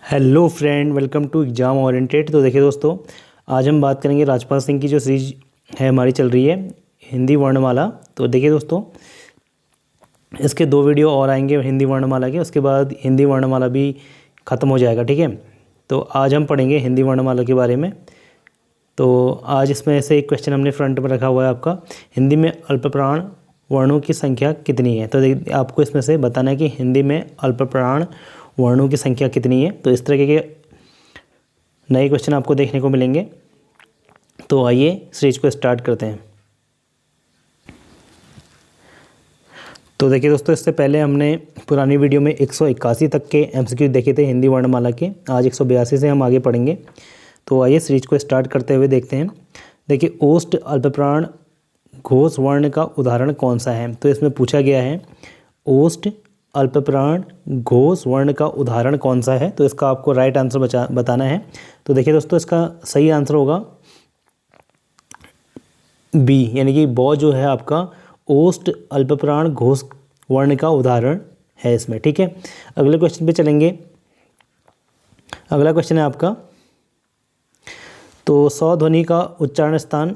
Hello friend, welcome to exam oriented. तो देखिए दोस्तों, आज हम बात करेंगे राजपाल सिंह की जो सीरीज है हमारी चल रही है हिंदी वर्णमाला। तो देखिए दोस्तों, इसके 2 वीडियो और आएंगे हिंदी वर्णमाला के, उसके बाद हिंदी वर्णमाला भी ख़त्म हो जाएगा। ठीक है, तो आज हम पढ़ेंगे हिंदी वर्णमाला के बारे में। तो आज इसमें से एक क्वेश्चन हमने फ्रंट में रखा हुआ है आपका, हिंदी में अल्पप्राण वर्णों की संख्या कितनी है। तो आपको इसमें से बताना है कि हिंदी में अल्पप्राण वर्णों की संख्या कितनी है। तो इस तरह के नए क्वेश्चन आपको देखने को मिलेंगे। तो आइए सीरीज को स्टार्ट करते हैं। तो देखिए दोस्तों, इससे पहले हमने पुरानी वीडियो में 181 तक के एमसीक्यू देखे थे हिंदी वर्णमाला के। आज 182 से हम आगे पढ़ेंगे। तो आइए सीरीज को स्टार्ट करते हुए देखते हैं। देखिए, ओष्ठ अल्पप्राण घोष वर्ण का उदाहरण कौन सा है। तो इसमें पूछा गया है ओष्ठ अल्पप्राण घोष वर्ण का उदाहरण कौन सा है। तो इसका आपको राइट आंसर बताना है। तो देखिए दोस्तों, इसका सही आंसर होगा बी, यानी कि बॉ जो है आपका ओष्ठ अल्पप्राण घोष वर्ण का उदाहरण है इसमें। ठीक है, अगले क्वेश्चन पे चलेंगे। अगला क्वेश्चन है आपका, तो सौ ध्वनि का उच्चारण स्थान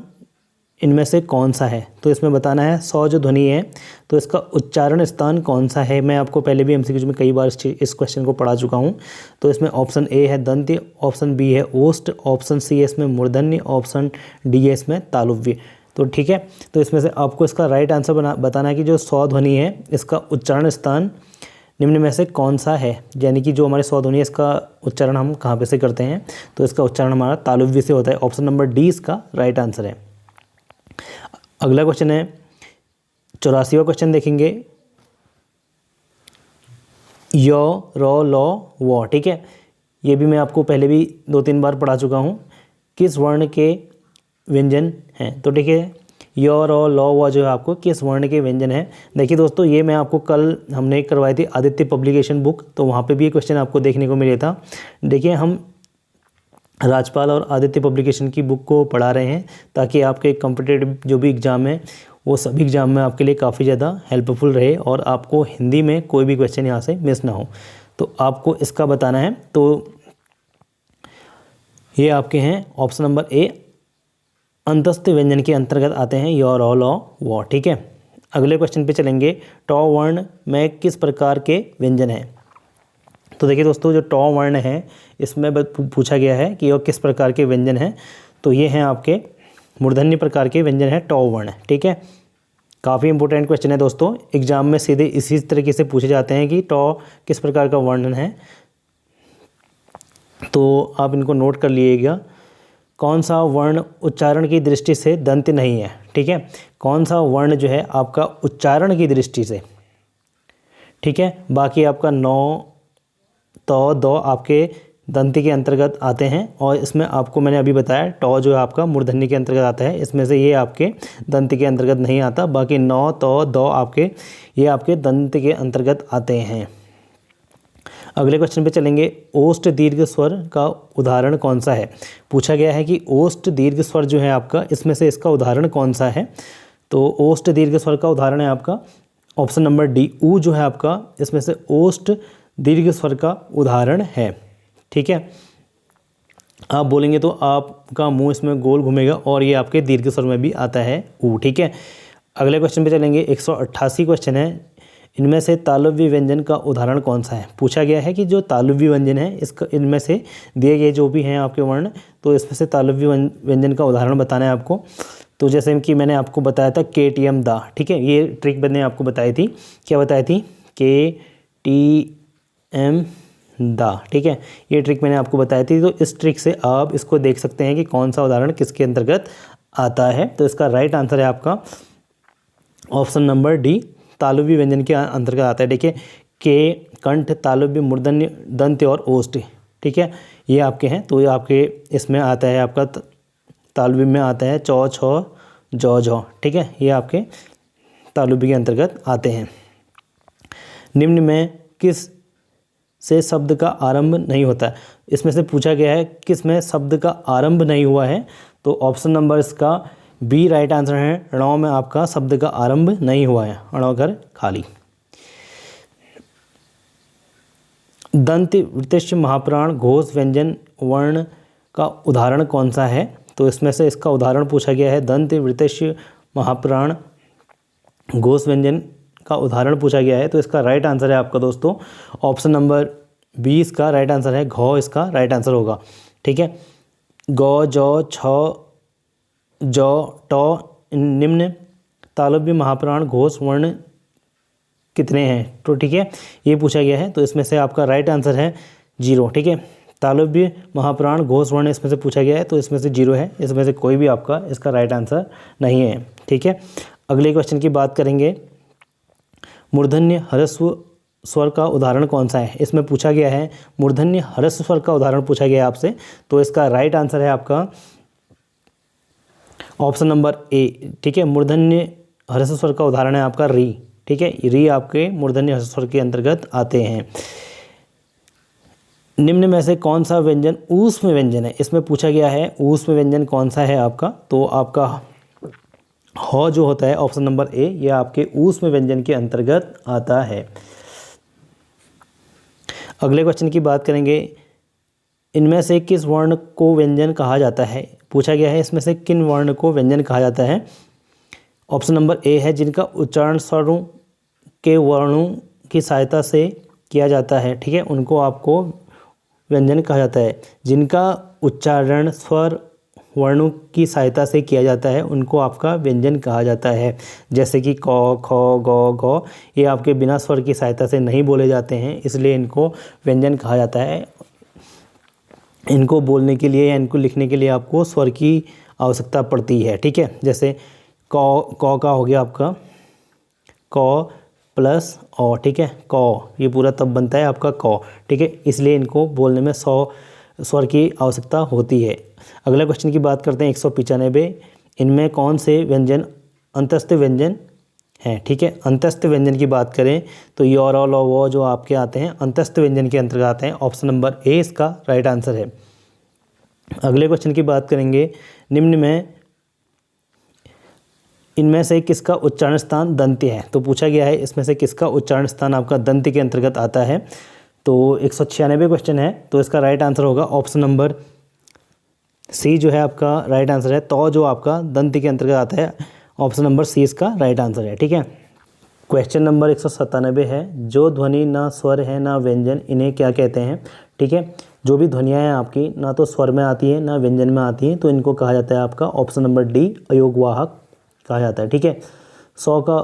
इनमें से कौन सा है। तो इसमें बताना है सौ जो ध्वनि है तो इसका उच्चारण स्थान कौन सा है। मैं आपको पहले भी एमसीक्यू में कई बार इस क्वेश्चन को पढ़ा चुका हूँ। तो इसमें ऑप्शन ए है दंत्य, ऑप्शन बी है ओष्ठ, ऑप्शन सी है इसमें मूर्धन्य, ऑप्शन डी है इसमें तालुव्य। तो ठीक है, तो इसमें से आपको इसका राइट आंसर बताना है कि जो सौ ध्वनि है इसका उच्चारण स्थान निम्न में से कौन सा है। यानी कि जो हमारे सौ ध्वनि है इसका उच्चारण हम कहाँ पे से करते हैं। तो इसका उच्चारण हमारा तालुव्य से होता है। ऑप्शन नंबर डी इसका राइट आंसर है। अगला क्वेश्चन है 84वां क्वेश्चन देखेंगे, यो रो लो वो। ठीक है, ये भी मैं आपको पहले भी 2-3 बार पढ़ा चुका हूँ। किस वर्ण के व्यंजन हैं। तो देखिए, यो रो लो वो जो है आपको किस वर्ण के व्यंजन है। देखिए दोस्तों, ये मैं आपको कल हमने करवाई थी आदित्य पब्लिकेशन बुक, तो वहाँ पे भी ये क्वेश्चन आपको देखने को मिला था। देखिए, हम राजपाल और आदित्य पब्लिकेशन की बुक को पढ़ा रहे हैं ताकि आपके कॉम्पिटिटिव जो भी एग्ज़ाम है वो सभी एग्ज़ाम में आपके लिए काफ़ी ज़्यादा हेल्पफुल रहे और आपको हिंदी में कोई भी क्वेश्चन यहाँ से मिस ना हो। तो आपको इसका बताना है। तो ये आपके हैं ऑप्शन नंबर ए, अंतस्थ व्यंजन के अंतर्गत आते हैं यो रो लो वो। ठीक है, अगले क्वेश्चन पे चलेंगे, टॉ वर्ण में किस प्रकार के व्यंजन हैं। तो देखिए दोस्तों, जो टॉ वर्ण है इसमें पूछा गया है कि और किस प्रकार के व्यंजन हैं। तो ये हैं आपके मूर्धन्य प्रकार के व्यंजन है टॉ वर्ण। ठीक है, काफ़ी इंपॉर्टेंट क्वेश्चन है दोस्तों, एग्जाम में सीधे इसी तरीके से पूछे जाते हैं कि टॉ किस प्रकार का वर्ण है। तो आप इनको नोट कर लीजिएगा। कौन सा वर्ण उच्चारण की दृष्टि से दंत्य नहीं है। ठीक है, कौन सा वर्ण जो है आपका उच्चारण की दृष्टि से, ठीक है, बाकी आपका नौ तो दो आपके दंत्य के अंतर्गत आते हैं। और इसमें आपको मैंने अभी बताया टॉ जो है आपका मूर्धन्य के अंतर्गत आता है, इसमें से ये आपके दंत्य के अंतर्गत नहीं आता। बाकी नौ तो दो आपके ये आपके दंत्य के अंतर्गत आते हैं। अगले क्वेश्चन पे चलेंगे, ओष्ठ दीर्घ स्वर का उदाहरण कौन सा है। पूछा गया है कि ओष्ठ दीर्घ स्वर जो है आपका इसमें से इसका उदाहरण कौन सा है। तो ओष्ठ दीर्घ स्वर का उदाहरण है आपका ऑप्शन नंबर डी, ऊ जो है आपका इसमें से ओष्ठ दीर्घ स्वर का उदाहरण है। ठीक है, आप बोलेंगे तो आपका मुंह इसमें गोल घूमेगा और ये आपके दीर्घ स्वर में भी आता है ऊ। ठीक है, अगले क्वेश्चन पे चलेंगे, 188 क्वेश्चन है, इनमें से तालव्य व्यंजन का उदाहरण कौन सा है। पूछा गया है कि जो तालव्य व्यंजन है इसका इनमें से दिए गए जो भी हैं आपके वर्ण, तो इसमें से तालव्य व्यंजन का उदाहरण बताना है आपको। तो जैसे कि मैंने आपको बताया था KTM दा। ठीक है, ये ट्रिक मैंने आपको बताई थी। क्या बताई थी? KTM दा। ठीक है, ये ट्रिक मैंने आपको बताई थी। तो इस ट्रिक से आप इसको देख सकते हैं कि कौन सा उदाहरण किसके अंतर्गत आता है। तो इसका राइट आंसर है आपका ऑप्शन नंबर डी, तालव्य व्यंजन के अंतर्गत आता है। देखिए, के कंठ, तालव्य, मूर्धन्य, दंत्य और ओष्ठ। ठीक है, ये आपके हैं। तो ये आपके इसमें आता है आपका तालव्य में आता है चौ छौ जौ झौ। ठीक है, ये आपके तालव्य के अंतर्गत आते हैं। निम्न में किस से शब्द का आरंभ नहीं होता है। इसमें से पूछा गया है किस में शब्द का आरंभ नहीं हुआ है। तो ऑप्शन नंबर इसका बी राइट आंसर है, णौ में आपका शब्द का आरंभ नहीं हुआ है, णौ घर खाली। दंत वृत्तिश महाप्राण घोष व्यंजन वर्ण का उदाहरण कौन सा है? तो इसमें से इसका उदाहरण पूछा गया है। दंत वृत्तिश महाप्राण घोष व्यंजन का उदाहरण पूछा गया है। तो इसका राइट आंसर है आपका दोस्तों ऑप्शन नंबर 20 इसका राइट आंसर है। घौ इसका राइट आंसर होगा। ठीक है, गौ जौ छ जौ टौ निम्न तालव्य महाप्राण घोष वर्ण कितने हैं? तो ठीक है, ये पूछा गया है। तो इसमें से आपका राइट आंसर है 0। ठीक है, तालव्य महाप्राण घोष वर्ण इसमें से पूछा गया है, तो इसमें से 0 है। इसमें से कोई भी आपका इसका राइट आंसर नहीं है। ठीक है, अगले क्वेश्चन की बात करेंगे। मूर्धन्य ह्रस्व स्वर का उदाहरण कौन सा है? इसमें पूछा गया है मूर्धन्य ह्रस्व स्वर का उदाहरण पूछा गया है आपसे। तो इसका राइट आंसर है आपका ऑप्शन नंबर ए। ठीक है, मूर्धन्य ह्रस्व स्वर का उदाहरण है आपका री। ठीक है, री आपके मूर्धन्य ह्रस्व स्वर के अंतर्गत आते हैं। निम्न में से कौन सा व्यंजन ऊष्म व्यंजन है? इसमें पूछा गया है ऊष्म व्यंजन कौन सा है आपका? तो आपका ह जो होता है ऑप्शन नंबर ए, यह आपके ऊष्म व्यंजन के अंतर्गत आता है। अगले क्वेश्चन की बात करेंगे। इनमें से किस वर्ण को व्यंजन कहा जाता है? पूछा गया है इसमें से किन वर्ण को व्यंजन कहा जाता है? ऑप्शन नंबर ए है जिनका उच्चारण स्वरों के वर्णों की सहायता से किया जाता है। ठीक है, उनको आपको व्यंजन कहा जाता है। जिनका उच्चारण स्वर वर्णों की सहायता से किया जाता है उनको आपका व्यंजन कहा जाता है। जैसे कि क ख ग घ, ये आपके बिना स्वर की सहायता से नहीं बोले जाते हैं, इसलिए इनको व्यंजन कहा जाता है। इनको बोलने के लिए या इनको लिखने के लिए आपको स्वर की आवश्यकता पड़ती है। ठीक है, जैसे क का हो गया आपका क प्लस औ। ठीक है, क ये पूरा तब बनता है आपका क। ठीक है, इसलिए इनको बोलने में 100 स्वर की आवश्यकता होती है। अगला क्वेश्चन की बात करते हैं 195। इनमें कौन से व्यंजन अंतस्थ व्यंजन हैं? ठीक है, अंतस्थ व्यंजन की बात करें तो य र ल व जो आपके आते हैं अंतस्थ व्यंजन के अंतर्गत आते हैं। ऑप्शन नंबर ए इसका राइट आंसर है। अगले क्वेश्चन की बात करेंगे। निम्न में इनमें से किसका उच्चारण स्थान दंत्य है? तो पूछा गया है इसमें से किसका उच्चारण स्थान आपका दंत्य के अंतर्गत आता है। तो 196 क्वेश्चन है, तो इसका राइट आंसर होगा ऑप्शन नंबर सी जो है आपका राइट आंसर है। तो जो आपका दंत्य के अंतर्गत आता है, ऑप्शन नंबर सी इसका राइट आंसर है। ठीक है, क्वेश्चन नंबर 197 है। जो ध्वनि ना स्वर है ना व्यंजन, इन्हें क्या कहते हैं? ठीक है, जो भी ध्वनियाँ हैं आपकी ना तो स्वर में आती है ना व्यंजन में आती हैं, तो इनको कहा जाता है आपका ऑप्शन नंबर डी अयोगवाहक कहा जाता है। ठीक है, 100 का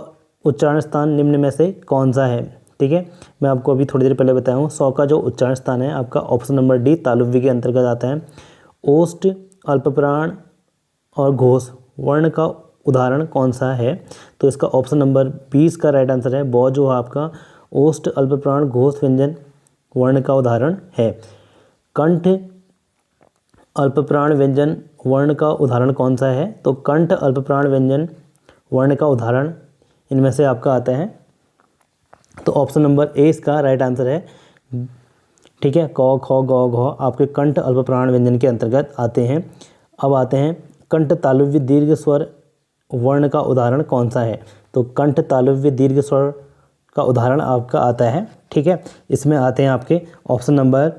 उच्चारण स्थान निम्न में से कौन सा है? ठीक है, मैं आपको अभी थोड़ी देर पहले बताया हूँ। 100 का जो उच्चारण स्थान है आपका ऑप्शन नंबर डी तालुव्य के अंतर्गत आता है। ओष्ठ अल्पप्राण और घोष वर्ण का उदाहरण कौन सा है? तो इसका ऑप्शन नंबर 20 का राइट आंसर है। ब जो आपका ओष्ठ अल्पप्राण घोष व्यंजन वर्ण का उदाहरण है। कंठ अल्पप्राण व्यंजन वर्ण का उदाहरण कौन सा है? तो कंठ अल्पप्राण व्यंजन वर्ण का उदाहरण इनमें से आपका आता है। तो ऑप्शन नंबर ए इसका राइट आंसर है। ठीक है, क ख ग घ आपके कंठ अल्पप्राण व्यंजन के अंतर्गत आते हैं। अब आते हैं कंठ तालुव्य दीर्घ स्वर वर्ण का उदाहरण कौन सा है? तो कंठ तालुव्य दीर्घ स्वर का उदाहरण आपका आता है। ठीक है, इसमें आते हैं आपके ऑप्शन नंबर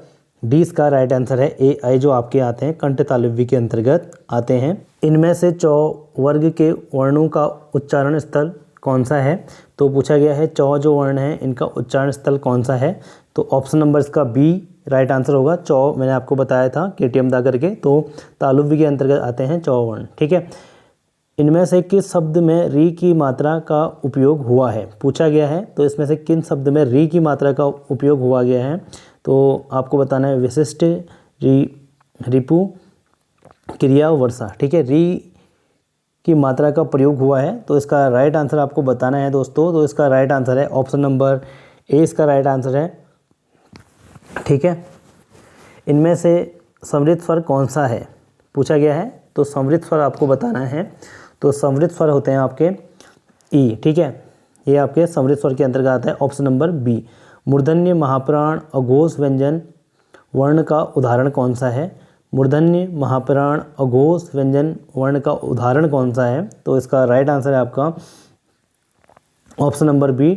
डी इसका राइट आंसर है। ए आई जो आपके आते हैं कंठ तालुव्य के अंतर्गत आते हैं। इनमें से चौ वर्ग के वर्णों का उच्चारण स्थल कौन सा है? तो पूछा गया है चौ जो वर्ण है इनका उच्चारण स्थल कौन सा है? तो ऑप्शन नंबर इसका बी राइट आंसर होगा। चौ मैंने आपको बताया था केटीएम दा करके, तो तालुव्य के अंतर्गत आते हैं चौ वर्ण। ठीक है, इनमें से किस शब्द में री की मात्रा का उपयोग हुआ है? पूछा गया है, तो इसमें से किन शब्द में री की मात्रा का उपयोग हुआ गया है? तो आपको बताना है विशिष्ट, रिपु, क्रिया, वर्षा। ठीक है, री की मात्रा का प्रयोग हुआ है, तो इसका राइट आंसर आपको बताना है दोस्तों। तो इसका राइट आंसर है ऑप्शन नंबर ए इसका राइट आंसर है। ठीक है, इनमें से समृद्ध स्वर कौन सा है? पूछा गया है, तो समृद्ध स्वर आपको बताना है। तो समृद्ध स्वर होते हैं आपके ई। ठीक है, ये आपके समृद्ध स्वर के अंतर्गत आता है ऑप्शन नंबर बी। मूर्धन्य महाप्राण अघोष व्यंजन वर्ण का उदाहरण कौन सा है? मूर्धन्य महाप्राण अघोष व्यंजन वर्ण का उदाहरण कौन सा है? तो इसका राइट आंसर है आपका ऑप्शन नंबर बी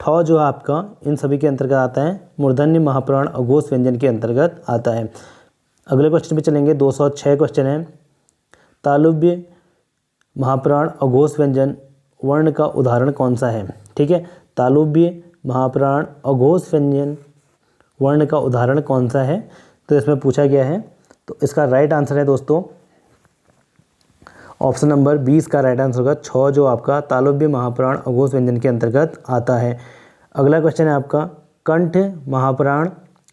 ठौ जो है आपका इन सभी के अंतर्गत आता है, मूर्धन्य महाप्राण अघोष व्यंजन के अंतर्गत आता है। अगले क्वेश्चन पे चलेंगे, 206 क्वेश्चन है। तालुव्य महाप्राण अघोष व्यंजन वर्ण का उदाहरण कौन सा है? ठीक है, तालुव्य महाप्राण अघोष व्यंजन वर्ण का उदाहरण कौन सा है? तो इसमें पूछा गया है। तो इसका राइट आंसर है दोस्तों ऑप्शन नंबर 20 का राइट आंसर होगा छ, जो आपका तालुव्य महाप्राण अघोष व्यंजन के अंतर्गत आता है। अगला क्वेश्चन है आपका, कंठ महाप्राण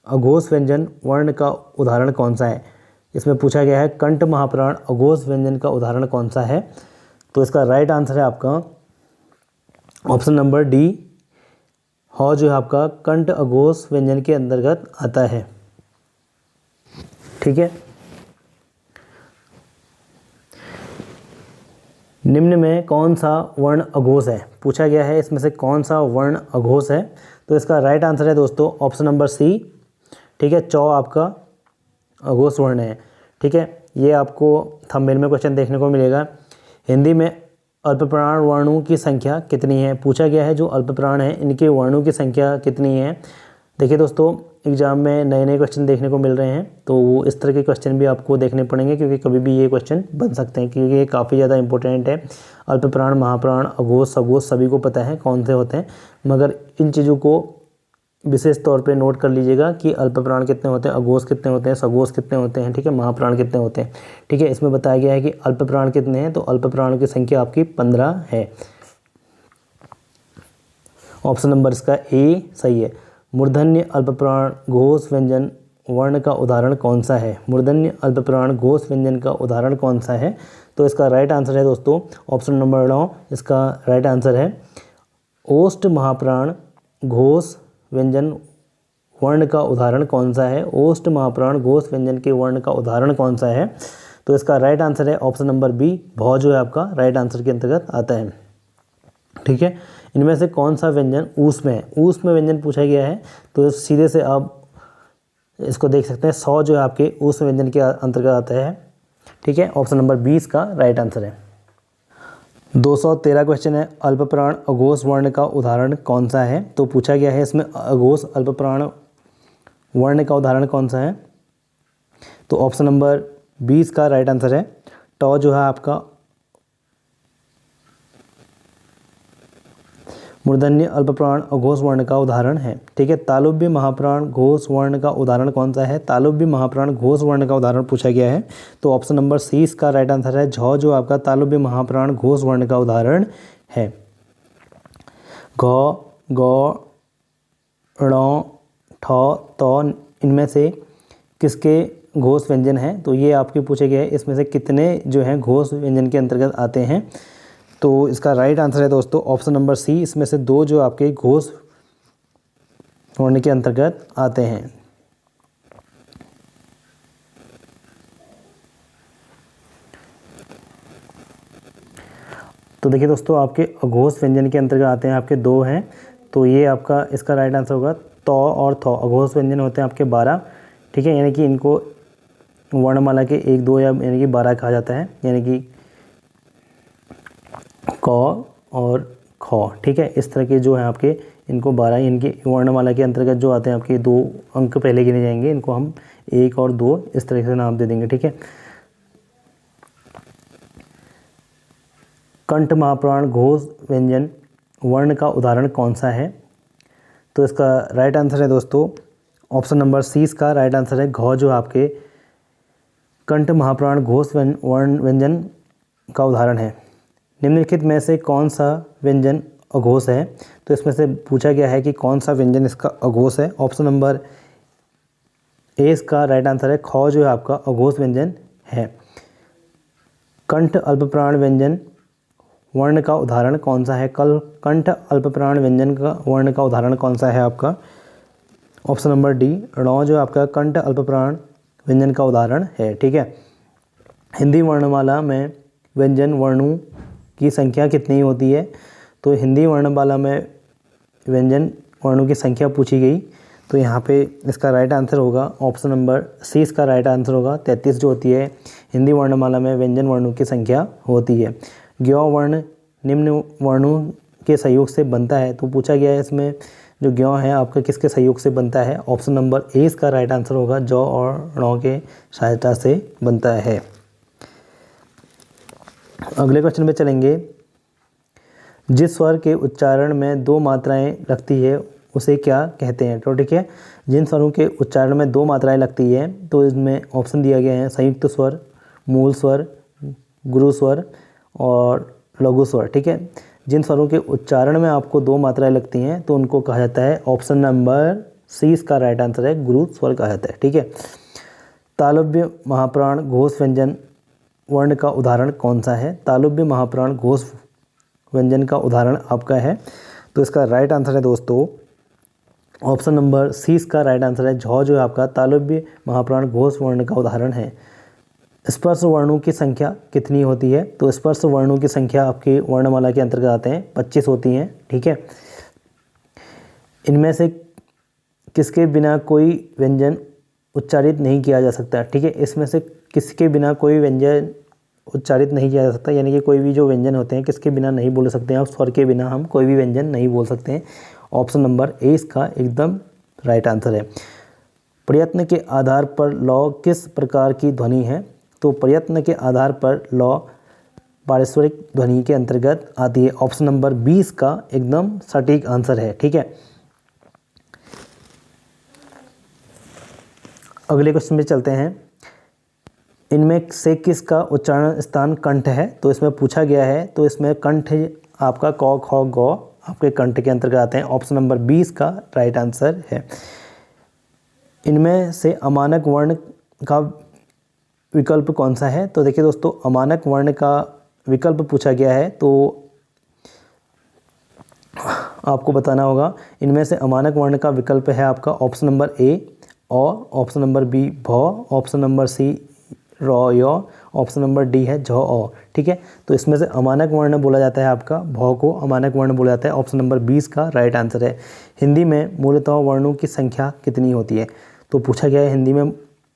अघोष व्यंजन वर्ण का उदाहरण कौन सा है? इसमें पूछा गया है कंठ महाप्राण अघोष व्यंजन का उदाहरण कौन सा है? तो इसका राइट आंसर है आपका ऑप्शन नंबर डी, ह जो है आपका कंठ अघोष व्यंजन के अंतर्गत आता है। ठीक है, निम्न में कौन सा वर्ण अघोष है? पूछा गया है इसमें से कौन सा वर्ण अघोष है? तो इसका राइट आंसर है दोस्तों ऑप्शन नंबर सी। ठीक है, चौ आपका अघोष वर्ण है। ठीक है, ये आपको थंबनेल में क्वेश्चन देखने को मिलेगा। हिंदी में अल्पप्राण वर्णों की संख्या कितनी है? पूछा गया है जो अल्पप्राण है इनके वर्णों की संख्या कितनी है। देखिए दोस्तों, एग्जाम में नए नए क्वेश्चन देखने को मिल रहे हैं, तो वो इस तरह के क्वेश्चन भी आपको देखने पड़ेंगे, क्योंकि कभी भी ये क्वेश्चन बन सकते हैं, क्योंकि ये काफ़ी ज़्यादा इंपॉर्टेंट है। अल्पप्राण, महाप्राण, अघोष, सघोष सभी को पता है कौन से होते हैं, मगर इन चीज़ों को विशेष तौर पे नोट कर लीजिएगा कि अल्पप्राण कितने होते हैं, अघोष कितने होते हैं, सघोष कितने होते हैं। ठीक है, महाप्राण कितने होते हैं। ठीक है, इसमें बताया गया है कि अल्पप्राण कितने हैं, तो अल्पप्राणों की संख्या आपकी 15 है। ऑप्शन नंबर इसका ए सही है। मूर्धन्य अल्पप्राण घोष व्यंजन वर्ण का उदाहरण कौन सा है? मूर्धन्य अल्पप्राण घोष व्यंजन का उदाहरण कौन सा है? तो इसका राइट आंसर है दोस्तों ऑप्शन नंबर 9, इसका राइट आंसर है ओष्ठ महाप्राण घोष व्यंजन वर्ण का उदाहरण कौन सा है? ओष्ठ महाप्राण घोष व्यंजन के वर्ण का उदाहरण कौन सा है? तो इसका राइट आंसर है ऑप्शन नंबर बी, भौ जो है आपका राइट आंसर के अंतर्गत आता है। ठीक है, इनमें से कौन सा व्यंजन ऊष्म में है? ऊष्म में व्यंजन पूछा गया है, तो सीधे से आप इसको देख सकते हैं, 100 जो है आपके ऊष्म व्यंजन के अंतर्गत आता है। ठीक है, ऑप्शन नंबर 20 का राइट आंसर है। 213 क्वेश्चन है, अल्पप्राण अघोष वर्ण का उदाहरण कौन सा है? तो पूछा गया है इसमें अघोष अल्पप्राण वर्ण का उदाहरण कौन सा है? तो ऑप्शन नंबर 20 का राइट आंसर है टॉ, जो है आपका मूर्धन्य अल्पप्राण अघोष वर्ण का उदाहरण है। ठीक है, तालुव्य महाप्राण घोष वर्ण का उदाहरण कौन सा है? तालुव्य महाप्राण घोष वर्ण का उदाहरण पूछा गया है, तो ऑप्शन नंबर सी इसका राइट आंसर है झ, जो आपका तालुव्य महाप्राण घोष वर्ण का उदाहरण है। घ, गौ, ण, ठ, त इनमें से किसके घोष व्यंजन हैं? तो ये आपके पूछे गए हैं, इसमें से कितने जो हैं घोष व्यंजन के अंतर्गत आते हैं? तो इसका राइट आंसर है दोस्तों ऑप्शन नंबर सी, इसमें से 2 जो आपके घोष वर्ण के अंतर्गत आते हैं। तो देखिए दोस्तों, आपके अघोष व्यंजन के अंतर्गत आते हैं आपके 2 हैं, तो ये आपका इसका राइट आंसर होगा तौ और थौ। अघोष व्यंजन होते हैं आपके 12। ठीक है, यानी कि इनको वर्णमाला के 1, 2 या यानी कि 12 कहा जाता है, यानी कि क और ख। ठीक है, इस तरह के जो है आपके इनको 12 इनकी वर्णमाला के अंतर्गत जो आते हैं आपके 2 अंक पहले गिने जाएंगे, इनको हम 1 और 2 इस तरह से नाम दे देंगे। ठीक है, कंठ महाप्राण घोष व्यंजन वर्ण का उदाहरण कौन सा है? तो इसका राइट आंसर है दोस्तों ऑप्शन नंबर सी, इसका राइट आंसर है घ, जो आपके कंठ महाप्राण घोष वर्ण व्यंजन का उदाहरण है। निम्नलिखित में से कौन सा व्यंजन अघोष है? तो इसमें से पूछा गया है कि कौन सा व्यंजन इसका अघोष है। ऑप्शन नंबर ए इसका राइट आंसर है ख, जो है आपका अघोष व्यंजन है। कंठ अल्पप्राण व्यंजन वर्ण का उदाहरण कौन सा है? कंठ अल्पप्राण व्यंजन का वर्ण का उदाहरण कौन सा है आपका? ऑप्शन नंबर डी, ण, जो आपका कंठ अल्पप्राण व्यंजन का उदाहरण है। ठीक है, हिंदी वर्णमाला में व्यंजन वर्णों की संख्या कितनी होती है? तो हिंदी वर्णमाला में व्यंजन वर्णों की संख्या पूछी गई, तो यहाँ पे इसका राइट आंसर होगा ऑप्शन नंबर सी, इसका राइट आंसर होगा 33 जो होती है हिंदी वर्णमाला में व्यंजन वर्णों की संख्या होती है। ज्ञ वर्ण निम्न वर्णों के सहयोग से बनता है। तो पूछा गया है इसमें जो ज्ञ है आपका किसके सहयोग से बनता है। ऑप्शन नंबर ए इसका राइट आंसर होगा, जौ और ण के सहायता से बनता है। अगले क्वेश्चन में चलेंगे। जिस स्वर के उच्चारण में दो मात्राएं लगती है उसे क्या कहते हैं। तो ठीक है, जिन स्वरों के उच्चारण में दो मात्राएं लगती है तो इसमें ऑप्शन दिया गया है संयुक्त स्वर, मूल स्वर, गुरु स्वर और लघु स्वर। ठीक है, जिन स्वरों के उच्चारण में आपको दो मात्राएं लगती हैं तो उनको कहा जाता है, ऑप्शन नंबर सी इसका राइट आंसर है, गुरु स्वर कहा जाता है। ठीक है, तालव्य महाप्राण घोष व्यंजन वर्ण का उदाहरण कौन सा है। तालव्य महाप्राण घोष व्यंजन का उदाहरण आपका है, तो इसका राइट आंसर है दोस्तों ऑप्शन नंबर सी इसका राइट आंसर है, झ जो है आपका तालव्य महाप्राण घोष वर्ण का उदाहरण है। स्पर्श वर्णों की संख्या कितनी होती है। तो स्पर्श वर्णों की संख्या आपकी वर्णमाला के अंतर्गत आते हैं 25 होती हैं। ठीक है, इनमें से किसके बिना कोई व्यंजन उच्चारित नहीं किया जा सकता। ठीक है, इसमें से किसके बिना कोई व्यंजन उच्चारित नहीं किया जा सकता, यानी कि कोई भी जो व्यंजन होते हैं किसके बिना नहीं बोल सकते हैं, स्वर के बिना हम कोई भी व्यंजन नहीं बोल सकते हैं। ऑप्शन नंबर ए इसका एकदम राइट आंसर है। प्रयत्न के आधार पर लौ किस प्रकार की ध्वनि है। तो प्रयत्न के आधार पर लौ पारस्परिक ध्वनि के अंतर्गत आती है। ऑप्शन नंबर 20 का एकदम सटीक आंसर है। ठीक है, अगले क्वेश्चन में चलते हैं। इनमें से किसका उच्चारण स्थान कंठ है। तो इसमें पूछा गया है, तो इसमें कंठ आपका क ख ग आपके कंठ के अंतर्गत आते हैं। ऑप्शन नंबर 20 का राइट आंसर है। इनमें से अमानक वर्ण का विकल्प कौन सा है। तो देखिए दोस्तों, अमानक वर्ण का विकल्प पूछा गया है, तो आपको बताना होगा। इनमें से अमानक वर्ण का विकल्प है आपका ऑप्शन नंबर ए अ, ऑप्शन नंबर बी भ, ऑप्शन नंबर सी र य, ऑप्शन नंबर डी है झ अ। ठीक है, तो इसमें से अमानक वर्ण बोला जाता है आपका भ को अमानक वर्ण बोला जाता है। ऑप्शन नंबर 20 का राइट आंसर है। हिंदी में मूलतः वर्णों की संख्या कितनी होती है। तो पूछा गया है हिंदी में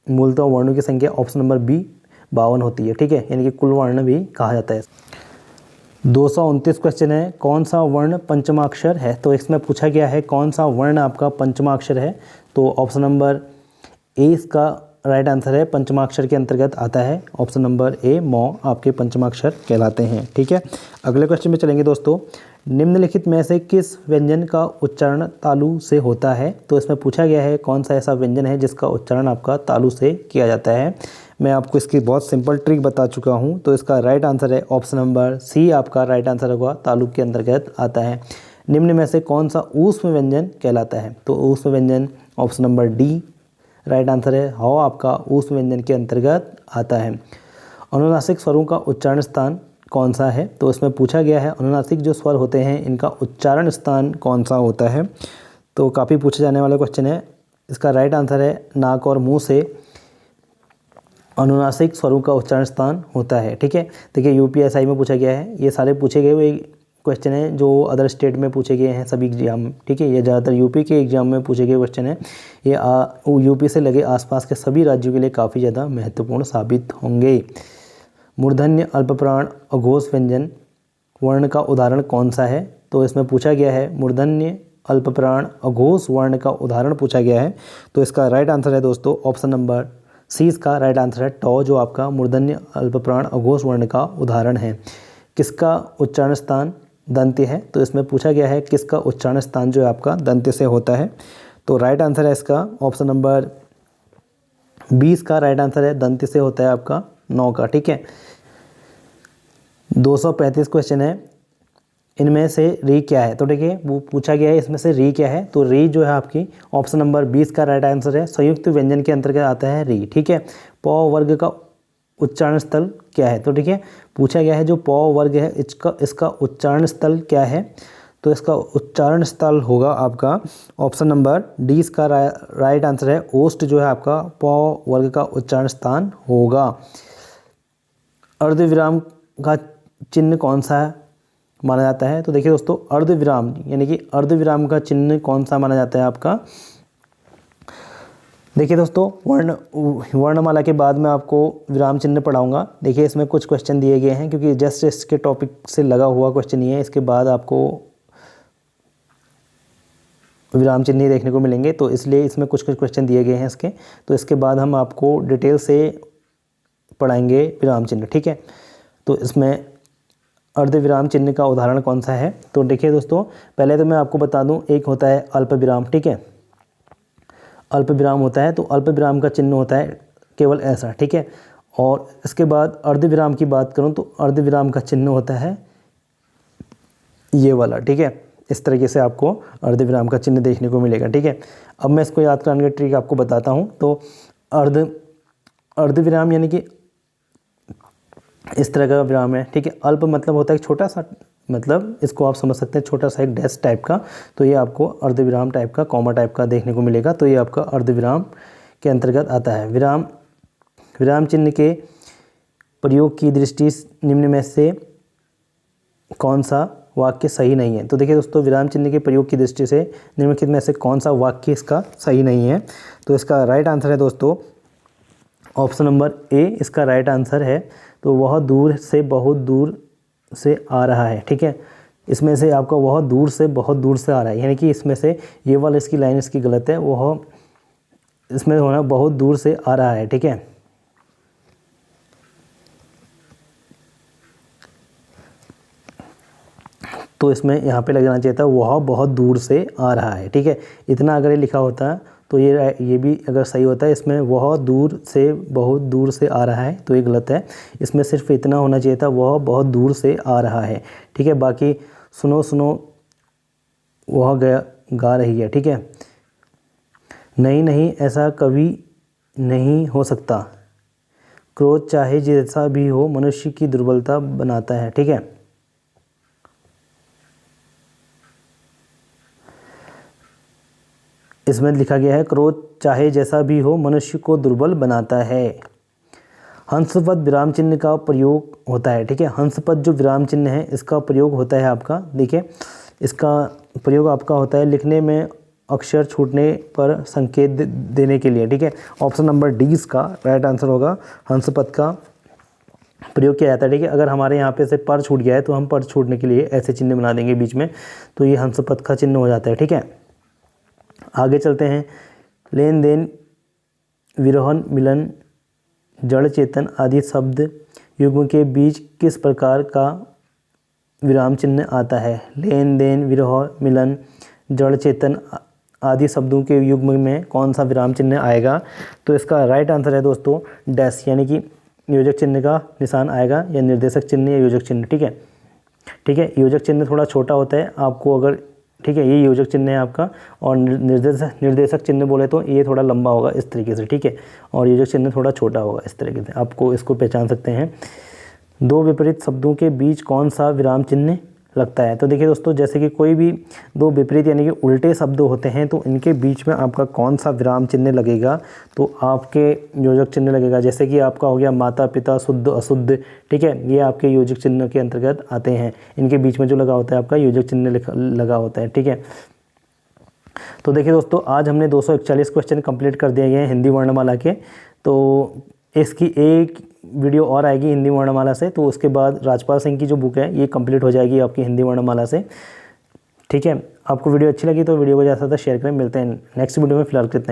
मूलतः वर्णों की संख्या ऑप्शन नंबर बी 52 होती है। ठीक है, यानी कि कुल वर्ण भी कहा जाता है। 229 क्वेश्चन है, कौन सा वर्ण पंचमाक्षर है। तो इसमें पूछा गया है कौन सा वर्ण आपका पंचमाक्षर है। तो ऑप्शन नंबर ए इसका राइट आंसर है, पंचमाक्षर के अंतर्गत आता है। ऑप्शन नंबर ए मौ आपके पंचमाक्षर कहलाते हैं। ठीक है, अगले क्वेश्चन में चलेंगे दोस्तों। निम्नलिखित में से किस व्यंजन का उच्चारण तालु से होता है। तो इसमें पूछा गया है कौन सा ऐसा व्यंजन है जिसका उच्चारण आपका तालु से किया जाता है। मैं आपको इसकी बहुत सिंपल ट्रिक बता चुका हूँ, तो इसका राइट आंसर है ऑप्शन नंबर सी आपका राइट आंसर होगा, तालु के अंतर्गत आता है। निम्न में से कौन सा ऊष्म व्यंजन कहलाता है। तो ऊष्म व्यंजन option number D right answer है, ह आपका ऊष्म व्यंजन के अंतर्गत आता है। अनुनासिक स्वरों का उच्चारण स्थान कौन सा है। तो इसमें पूछा गया है अनुनासिक जो स्वर होते हैं इनका उच्चारण स्थान कौन सा होता है। तो काफ़ी पूछे जाने वाला क्वेश्चन है। इसका राइट आंसर है नाक और मुंह से अनुनासिक स्वरों का उच्चारण स्थान होता है। ठीक है, देखिए यूपीएसआई में पूछा गया है, ये सारे पूछे गए हुए क्वेश्चन हैं जो अदर स्टेट में पूछे गए हैं सभी एग्जाम। ठीक है, ये ज़्यादातर यूपी के एग्जाम में पूछे गए क्वेश्चन हैं। ये यूपी से लगे आसपास के सभी राज्यों के लिए काफ़ी ज़्यादा महत्वपूर्ण साबित होंगे। मूर्धन्य अल्पप्राण अघोष व्यंजन वर्ण का उदाहरण कौन सा है। तो इसमें पूछा गया है मूर्धन्य अल्पप्राण अघोष वर्ण का उदाहरण पूछा गया है। तो इसका राइट आंसर है दोस्तों ऑप्शन नंबर सी इसका राइट आंसर है ट, जो आपका मूर्धन्य अल्पप्राण अघोष वर्ण का उदाहरण है। किसका उच्चारण स्थान दंत्य है। तो इसमें पूछा गया है किसका उच्चारण स्थान जो है आपका दंत्य से होता है। तो राइट आंसर है इसका ऑप्शन नंबर 20 का राइट आंसर है, दंत्य से होता है आपका 9 का। ठीक है, 235 क्वेश्चन है, इनमें से री क्या है। तो देखिए वो पूछा गया है इसमें से री क्या है। तो री जो है आपकी ऑप्शन नंबर 20 का राइट आंसर है, संयुक्त व्यंजन के अंतर्गत आता है री। ठीक है, प वर्ग का उच्चारण स्थल क्या है। तो ठीक है, पूछा गया है जो प वर्ग है इसका उच्चारण स्थल क्या है। तो इसका उच्चारण स्थल होगा आपका ऑप्शन नंबर डी इसका राइट आंसर है, ओष्ठ जो है आपका प वर्ग का उच्चारण स्थान होगा। अर्धविराम का चिन्ह कौन सा माना जाता है। तो देखिए दोस्तों, अर्धविराम यानी कि अर्धविराम का चिन्ह कौन सा माना जाता है आपका। देखिए दोस्तों, वर्णमाला के बाद मैं आपको विराम चिन्ह पढ़ाऊंगा। देखिए इसमें कुछ क्वेश्चन दिए गए हैं, क्योंकि जस्ट इसके टॉपिक से लगा हुआ क्वेश्चन ही है। इसके बाद आपको विराम चिन्ह देखने को मिलेंगे, तो इसलिए इसमें कुछ कुछ क्वेश्चन दिए गए हैं इसके। तो इसके बाद हम आपको डिटेल से पढ़ाएंगे विराम चिन्ह, ठीक है। तो इसमें अर्धविराम चिन्ह का उदाहरण कौन सा है, तो देखिए दोस्तों, पहले तो मैं आपको बता दूं, एक होता है अल्प विराम, ठीक है। अल्प विराम होता है, तो अल्प विराम का चिन्ह होता है केवल ऐसा, ठीक है। और इसके बाद अर्धविराम की बात करूं तो अर्धविराम का चिन्ह होता है ये वाला, ठीक है। इस तरीके से आपको अर्धविराम का चिन्ह देखने को मिलेगा, ठीक है। अब मैं इसको याद कराने की ट्रिक आपको बताता हूँ। तो अर्धविराम यानी कि इस तरह का विराम है, ठीक है। अल्प मतलब होता है एक छोटा सा, मतलब इसको आप समझ सकते हैं छोटा सा एक डैश टाइप का। तो ये आपको अर्धविराम टाइप का, कॉमा टाइप का देखने को मिलेगा। तो ये आपका अर्धविराम के अंतर्गत आता है। विराम चिन्ह के प्रयोग की दृष्टि निम्न में से कौन सा वाक्य सही नहीं है। तो देखिए दोस्तों, विराम चिन्ह के प्रयोग की दृष्टि से निम्नलिखित में से कौन सा वाक्य इसका सही नहीं है। तो इसका राइट आंसर है दोस्तों ऑप्शन नंबर ए, इसका राइट आंसर है। तो वह दूर से बहुत दूर से आ रहा है, ठीक है। इसमें से आपका वह दूर से बहुत दूर से आ रहा है, यानी कि इसमें से ये वाला इसकी लाइन इसकी गलत है, वह इसमें होना बहुत दूर से आ रहा है, ठीक है। तो इसमें यहाँ पे लगना चाहिए था वह बहुत दूर से आ रहा है, ठीक है। इतना अगर ये लिखा होता तो ये भी अगर सही होता है। इसमें वह दूर से बहुत दूर से आ रहा है, तो ये गलत है। इसमें सिर्फ इतना होना चाहिए था वह बहुत दूर से आ रहा है, ठीक है। बाकी सुनो सुनो वह गा रही है, ठीक है। नहीं नहीं ऐसा कभी नहीं हो सकता, क्रोध चाहे जैसा भी हो मनुष्य की दुर्बलता बनाता है, ठीक है। इसमें लिखा गया है क्रोध चाहे जैसा भी हो मनुष्य को दुर्बल बनाता है। हंसपद विराम चिन्ह का प्रयोग होता है, ठीक है। हंसपद जो विराम चिन्ह है इसका प्रयोग होता है आपका, देखिए इसका प्रयोग आपका होता है लिखने में अक्षर छूटने पर संकेत देने के लिए, ठीक है। ऑप्शन नंबर डी इसका राइट आंसर होगा। हंसपद का प्रयोग किया जाता है, ठीक है। अगर हमारे यहाँ पे से पर छूट गया है तो हम पर छूटने के लिए ऐसे चिन्ह बना देंगे बीच में, तो ये हंसपद का चिन्ह हो जाता है, ठीक है। आगे चलते हैं। लेन देन, विरोहन, मिलन, जड़ चेतन आदि शब्द युग्म के बीच किस प्रकार का विराम चिन्ह आता है। लेन देन, विरोह, मिलन, जड़ चेतन आदि शब्दों के युग्म में कौन सा विराम चिन्ह आएगा। तो इसका राइट आंसर है दोस्तों डैश, यानी कि योजक चिन्ह का निशान आएगा, या निर्देशक चिन्ह या योजक चिन्ह, ठीक है। ठीक है, योजक चिन्ह थोड़ा छोटा होता है आपको अगर, ठीक है, ये योजक चिन्ह है आपका। और निर्देशक चिन्ह बोले तो ये थोड़ा लंबा होगा इस तरीके से, ठीक है। और योजक चिन्ह थोड़ा छोटा होगा इस तरीके से, आपको इसको पहचान सकते हैं। दो विपरीत शब्दों के बीच कौन सा विराम चिन्ह लगता है। तो देखिए दोस्तों, जैसे कि कोई भी दो विपरीत यानी कि उल्टे शब्द होते हैं तो इनके बीच में आपका कौन सा विराम चिन्ह लगेगा, तो आपके योजक चिन्ह लगेगा। जैसे कि आपका हो गया माता पिता, शुद्ध अशुद्ध, ठीक है, ये आपके योजक चिन्ह के अंतर्गत आते हैं। इनके बीच में जो लगा होता है आपका योजक चिन्ह लगा होता है, ठीक है। तो देखिए दोस्तों, आज हमने 241 क्वेश्चन कंप्लीट कर दिए गए हैं हिंदी वर्णमाला के। तो इसकी एक वीडियो और आएगी हिंदी वर्णमाला से, तो उसके बाद राजपाल सिंह की जो बुक है ये कंप्लीट हो जाएगी आपकी हिंदी वर्णमाला से, ठीक है। आपको वीडियो अच्छी लगी तो वीडियो को ज़्यादा से ज़्यादा शेयर करें। मिलते हैं नेक्स्ट वीडियो में, फिलहाल कितना ही।